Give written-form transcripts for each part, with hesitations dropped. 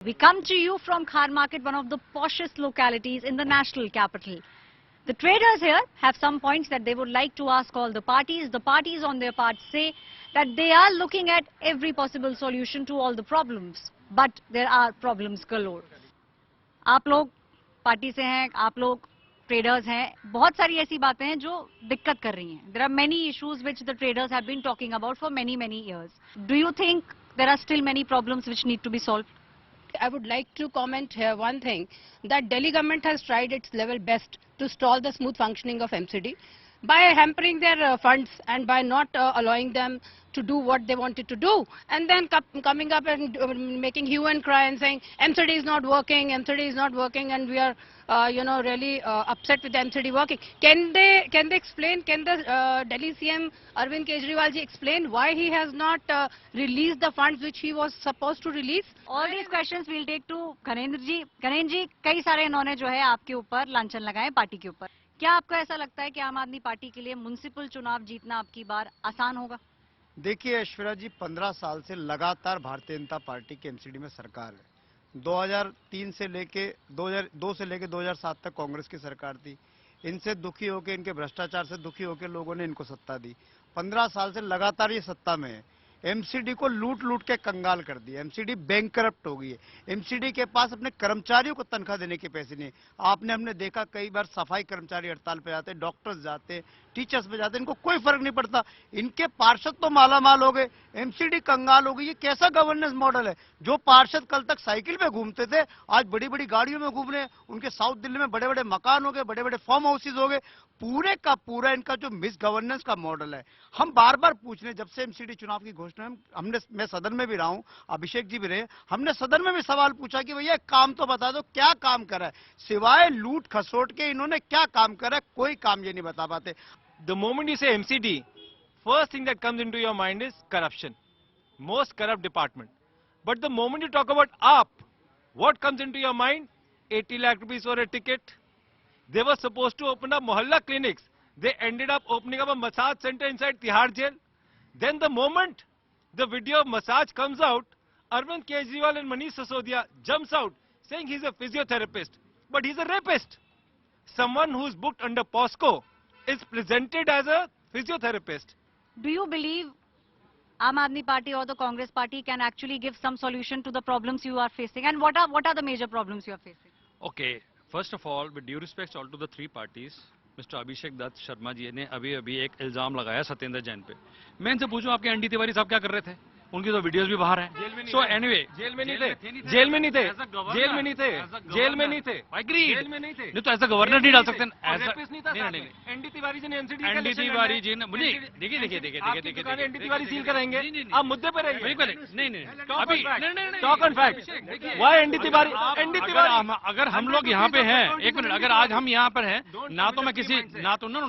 We come to you from Khar Market, one of the poshest localities in the national capital. The traders here have some points that they would like to ask all the parties. The parties on their part say that they are looking at every possible solution to all the problems. But there are problems galore. आप लोग party से हैं, आप लोग traders हैं, बहुत सारी ऐसी बातें हैं जो दिक्कत कर रही हैं. There are many issues which the traders have been talking about for many years. Do you think there are still many problems which need to be solved? I would like to comment here one thing, that Delhi government has tried its level best to stall the smooth functioning of MCD by hampering their funds and by not allowing them to do what they wanted to do, and then coming up and making hue and cry and saying MCD is not working, and we are really upset with the MCD working. Can they explain, can the Delhi CM Arvind Kejriwal ji explain why he has not released the funds which he was supposed to release? All these questions we'll take to Gyanendra ji. Gyanendra ji, कई सारे इन्होंने जो है आपके ऊपर लांछन लगाए party के ऊपर. क्या आपको ऐसा लगता है कि आम आदमी पार्टी के लिए म्युनिसिपल चुनाव जीतना आपकी बार आसान होगा? देखिए ऐश्वर्या जी, 15 साल से लगातार भारतीय जनता पार्टी की एमसीडी में सरकार है. 2003 से लेके 2002 से लेके 2007 तक कांग्रेस की सरकार थी. इनसे दुखी होकर, इनके भ्रष्टाचार से दुखी होकर लोगों ने इनको सत्ता दी. 15 साल से लगातार ये सत्ता में है. एमसीडी को लूट के कंगाल कर दिया. एमसीडी बैंकरप्ट हो गई है. एमसीडी के पास अपने कर्मचारियों को तनख्वाह देने के पैसे नहीं. हमने देखा कई बार सफाई कर्मचारी हड़ताल पे जाते, डॉक्टर्स जाते, टीचर्स पे जाते, इनको कोई फर्क नहीं पड़ता. इनके पार्षद तो मालामाल हो गए, एमसीडी कंगाल हो गई. ये कैसा गवर्नेंस मॉडल है? जो पार्षद कल तक साइकिल पे घूमते थे आज बड़ी बड़ी गाड़ियों में घूम रहे हैं. उनके साउथ दिल्ली में बड़े बड़े मकान हो गए, बड़े बड़े फार्म हाउसेज हो गए. पूरे का पूरा इनका जो मिस गवर्नेंस का मॉडल है. हम बार बार पूछ रहे हैं, जब से एमसीडी चुनाव की घोषणा मैं सदन में भी रहा हूं, अभिषेक जी भी रहे, हमने सदन में भी सवाल पूछा कि भैया काम तो बता दो, क्या काम करा है? सिवाय लूट खसोट के इन्होंने क्या काम करा है? कोई काम ये नहीं बता पाते. The moment you say MCD, first thing that comes into your mind is corruption. Most corrupt department. But the moment you talk about AAP, what comes into your mind? 80 lakh rupees for a ticket. They were supposed to open up mohalla clinics. They ended up opening up a massage center inside Tihar jail. Then the moment the video of massage comes out, Arvind Kejriwal and Manish Sisodia jumps out saying he's a physiotherapist. But he's a rapist. Someone who's booked under POSCO is presented as a physiotherapist. Do you believe Aam Aadmi Party or the Congress Party can actually give some solution to the problems you are facing? And what are the major problems you are facing? Okay, first of all, with due respect all to the three parties, mister Abhishek Dutt Sharma ji ने अभी एक इल्जाम लगाया सत्येंद्र जैन पे. मैं इनसे पूछूं आपके एनडी तिवारी साहब क्या कर रहे थे? उनकी तो वीडियोस भी बाहर हैं. सो एनीवे, जेल में नहीं थे, जेल में नहीं थे, जेल में नहीं थे, जेल में नहीं थे, जेल में नहीं थे. नहीं तो एज अ गवर्नर नहीं डाल सकते. नहीं, एनडी तिवारी जी ने एनडी तिवारी जी ने देखिए एनडी तिवारी सील कराएंगे. आप मुद्दे पे रहिए. नहीं अभी talk on fact. Why ND Tiwari? अगर हम लोग यहाँ पे हैं, एक मिनट, अगर आज हम यहाँ पर हैं, ना तो मैं किसी, ना तो नो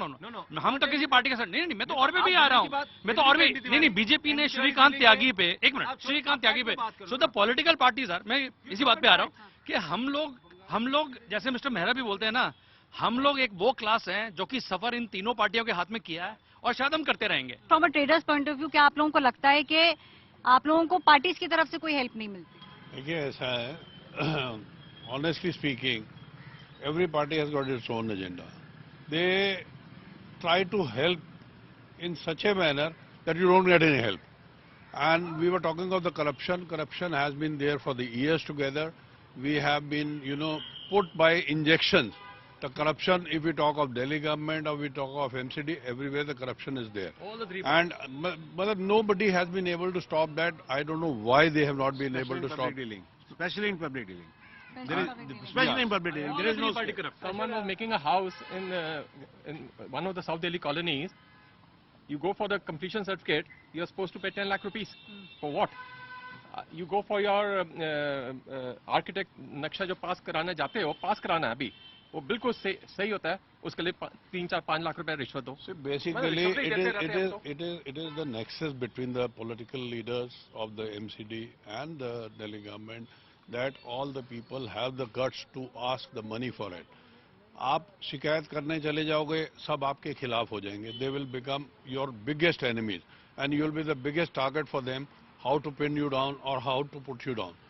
हम तो किसी पार्टी के साथ नहीं, मैं तो और भी आ रहा हूँ. मैं तो और भी नहीं, बीजेपी ने श्रीकांत त्यागी पे, एक मिनट, श्रीकांत त्यागी पे. So the political parties are, मैं इसी बात पे आ रहा हूँ कि हम लोग जैसे मिस्टर मेहरा भी बोलते हैं ना, हम लोग एक वो क्लास हैं जो कि सफर इन तीनों पार्टियों के हाथ में किया है और शायद हम करते रहेंगे. From a traders point of view, क्या आप लोगों को लगता है कि आप लोगों को पार्टीज की तरफ से कोई हेल्प नहीं मिलती? देखिए ऐसा है, honestly speaking, every party has got its own agenda. They try to help in such a manner that you don't get any help. And we were talking of the corruption. Corruption has been there for the years together. We have been, put by injections. The corruption, if we talk of Delhi government or we talk of MCD, everywhere the corruption is there. All the three and but nobody has been able to stop that. I don't know why they have not been able to stop. Especially in public dealing. Especially in public dealing. There is no corrupt. Someone was making a house in one of the South Delhi colonies. You go for the completion certificate, you are supposed to pay 10 lakh rupees. For what? You go for your architect नक्शा जो पास कराने जाते हो, पास कराना है अभी, वो बिल्कुल सही होता है, उसके लिए 3-4-5 लाख रुपए रिश्वत दो. So basically it is the nexus between the political leaders of the MCD and the Delhi government that all the people have the guts to ask the money for it. आप शिकायत करने चले जाओगे, सब आपके खिलाफ हो जाएंगे. They will become your biggest enemies and you will be the biggest target for them, how to pin you down or how to put you down.